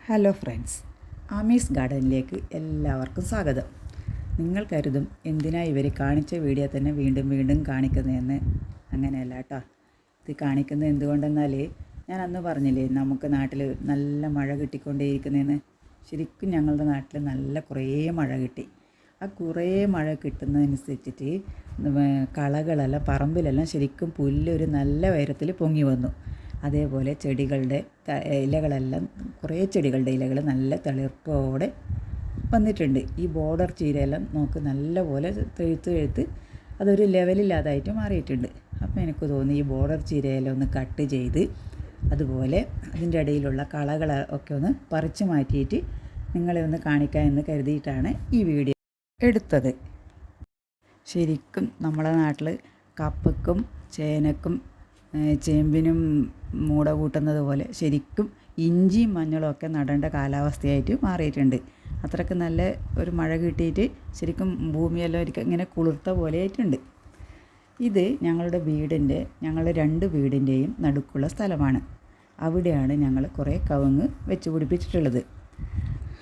Hello friends, Ami's ഗാർഡനിലേക്ക് എല്ലാവർക്കും സ്വാഗതം. നിങ്ങൾ കരുതും എന്തിനാ ഇവർ കാണിച്ച വീഡിയോ തന്നെ വീണ്ടും വീണ്ടും കാണിക്കുന്നതെന്ന്. അങ്ങനെയല്ല കേട്ടോ. ഇത് കാണിക്കുന്നത് എന്തുകൊണ്ടെന്നാൽ ഞാൻ അന്ന് പറഞ്ഞില്ലേ നമുക്ക് നാട്ടിൽ നല്ല മഴ കിട്ടിക്കൊണ്ടേയിരിക്കുന്നതെന്ന്. ശരിക്കും ഞങ്ങളുടെ നാട്ടിൽ നല്ല കുറേ മഴ കിട്ടി. ആ കുറേ മഴ കിട്ടുന്നതനുസരിച്ചിട്ട് കളകളെല്ലാം പറമ്പിലെല്ലാം ശരിക്കും പുല്ലൊരു നല്ല ഉയരത്തിൽ പൊങ്ങി വന്നു. അതേപോലെ ചെടികളുടെ ഇലകളെല്ലാം കുറേ ചെടികളുടെ ഇലകൾ നല്ല തളിർപ്പോടെ വന്നിട്ടുണ്ട്. ഈ ബോർഡർ ചീരയെല്ലാം നമുക്ക് നല്ലപോലെ തെഴുത്ത് അതൊരു ലെവലില്ലാതായിട്ട് മാറിയിട്ടുണ്ട്. അപ്പോൾ എനിക്ക് തോന്നി ഈ ബോർഡർ ചീരയെല്ലാം ഒന്ന് കട്ട് ചെയ്ത് അതുപോലെ അതിൻ്റെ ഇടയിലുള്ള കളകളൊക്കെ ഒന്ന് പറിച്ച് മാറ്റിയിട്ട് നിങ്ങളെ ഒന്ന് കാണിക്കാം എന്ന് കരുതിയിട്ടാണ് ഈ വീഡിയോ എടുത്തത്. ശരിക്കും നമ്മളെ നാട്ടിൽ കപ്പയ്ക്കും ചേനക്കും ചേമ്പിനും മൂട കൂട്ടുന്നത് പോലെ ശരിക്കും ഇഞ്ചിയും മഞ്ഞളും ഒക്കെ നടേണ്ട കാലാവസ്ഥയായിട്ട് മാറിയിട്ടുണ്ട്. അത്രയ്ക്ക് നല്ല ഒരു മഴ കിട്ടിയിട്ട് ശരിക്കും ഭൂമിയെല്ലാം ഇങ്ങനെ കുളിർത്ത പോലെ ആയിട്ടുണ്ട്. ഇത് ഞങ്ങളുടെ ഞങ്ങളുടെ 2 വീടിൻ്റെയും നടുക്കുള്ള സ്ഥലമാണ്. അവിടെയാണ് ഞങ്ങൾ കുറേ കവുങ്ങ് വെച്ച് പിടിപ്പിച്ചിട്ടുള്ളത്.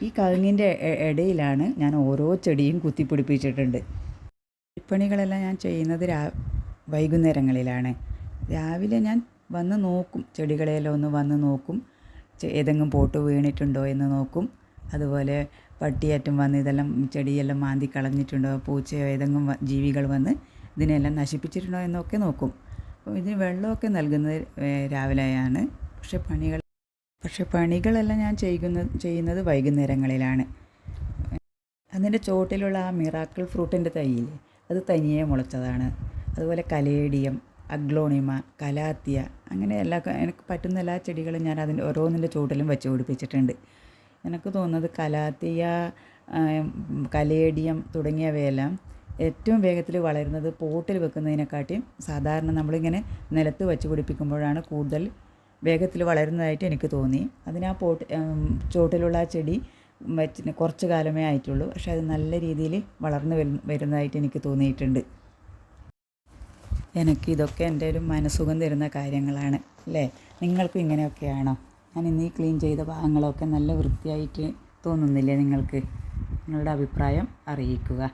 ഈ കവുങ്ങിൻ്റെ ഇടയിലാണ് ഞാൻ ഓരോ ചെടിയും കുത്തിപ്പിടിപ്പിച്ചിട്ടുണ്ട്. പണികളെല്ലാം ഞാൻ ചെയ്യുന്നത് വൈകുന്നേരങ്ങളിലാണ്. രാവിലെ ഞാൻ വന്ന് നോക്കും, ചെടികളെല്ലാം ഒന്ന് വന്ന് നോക്കും, ഏതെങ്കിലും പോട്ട് വീണിട്ടുണ്ടോ എന്ന് നോക്കും. അതുപോലെ പട്ടിയേറ്റം വന്ന് ഇതെല്ലാം ചെടിയെല്ലാം മാന്തി കളഞ്ഞിട്ടുണ്ടോ, പൂച്ചയോ ഏതെങ്കിലും ജീവികൾ വന്ന് ഇതിനെല്ലാം നശിപ്പിച്ചിട്ടുണ്ടോ എന്നൊക്കെ നോക്കും. അപ്പോൾ ഇതിന് വെള്ളമൊക്കെ നൽകുന്നത് രാവിലെയാണ്. പക്ഷേ പണികളെല്ലാം ഞാൻ ചെയ്യുന്നത് വൈകുന്നേരങ്ങളിലാണ്. അതിൻ്റെ ചോട്ടിലുള്ള ആ മിറാക്കിൾ ഫ്രൂട്ടിൻ്റെ തൈയില്ലേ, അത് തനിയെ മുളച്ചതാണ്. അതുപോലെ കലേഡിയം, അഗ്ലോണിമ, കലാത്തിയ, അങ്ങനെ എനിക്ക് പറ്റുന്ന എല്ലാ ചെടികളും ഞാൻ അതിൻ്റെ ഓരോന്നിൻ്റെ ചുവട്ടിലും വെച്ച് പിടിപ്പിച്ചിട്ടുണ്ട്. എനിക്ക് തോന്നുന്നത് കലാത്തിയ, കലേഡിയം തുടങ്ങിയവയെല്ലാം ഏറ്റവും വേഗത്തിൽ വളരുന്നത് പോട്ടിൽ വെക്കുന്നതിനെക്കാട്ടിയും സാധാരണ നമ്മളിങ്ങനെ നിലത്ത് വെച്ച് പിടിപ്പിക്കുമ്പോഴാണ് കൂടുതൽ വേഗത്തിൽ വളരുന്നതായിട്ട് എനിക്ക് തോന്നി. അതിന് ആ ചുവട്ടിലുള്ള ആ ചെടി വെച്ച് കുറച്ച് കാലമേ ആയിട്ടുള്ളൂ, പക്ഷേ അത് നല്ല രീതിയിൽ വളർന്നു വരുന്നതായിട്ട് എനിക്ക് തോന്നിയിട്ടുണ്ട്. എനിക്കിതൊക്കെ എൻ്റെ ഒരു മനസ്സുഖം തരുന്ന കാര്യങ്ങളാണ് അല്ലേ? നിങ്ങൾക്കും ഇങ്ങനെയൊക്കെയാണോ? ഞാൻ ഇന്ന് ഈ ക്ലീൻ ചെയ്ത ഭാഗങ്ങളൊക്കെ നല്ല വൃത്തിയായിട്ട് തോന്നുന്നില്ലേ നിങ്ങൾക്ക്? നിങ്ങളുടെ അഭിപ്രായം അറിയിക്കുക.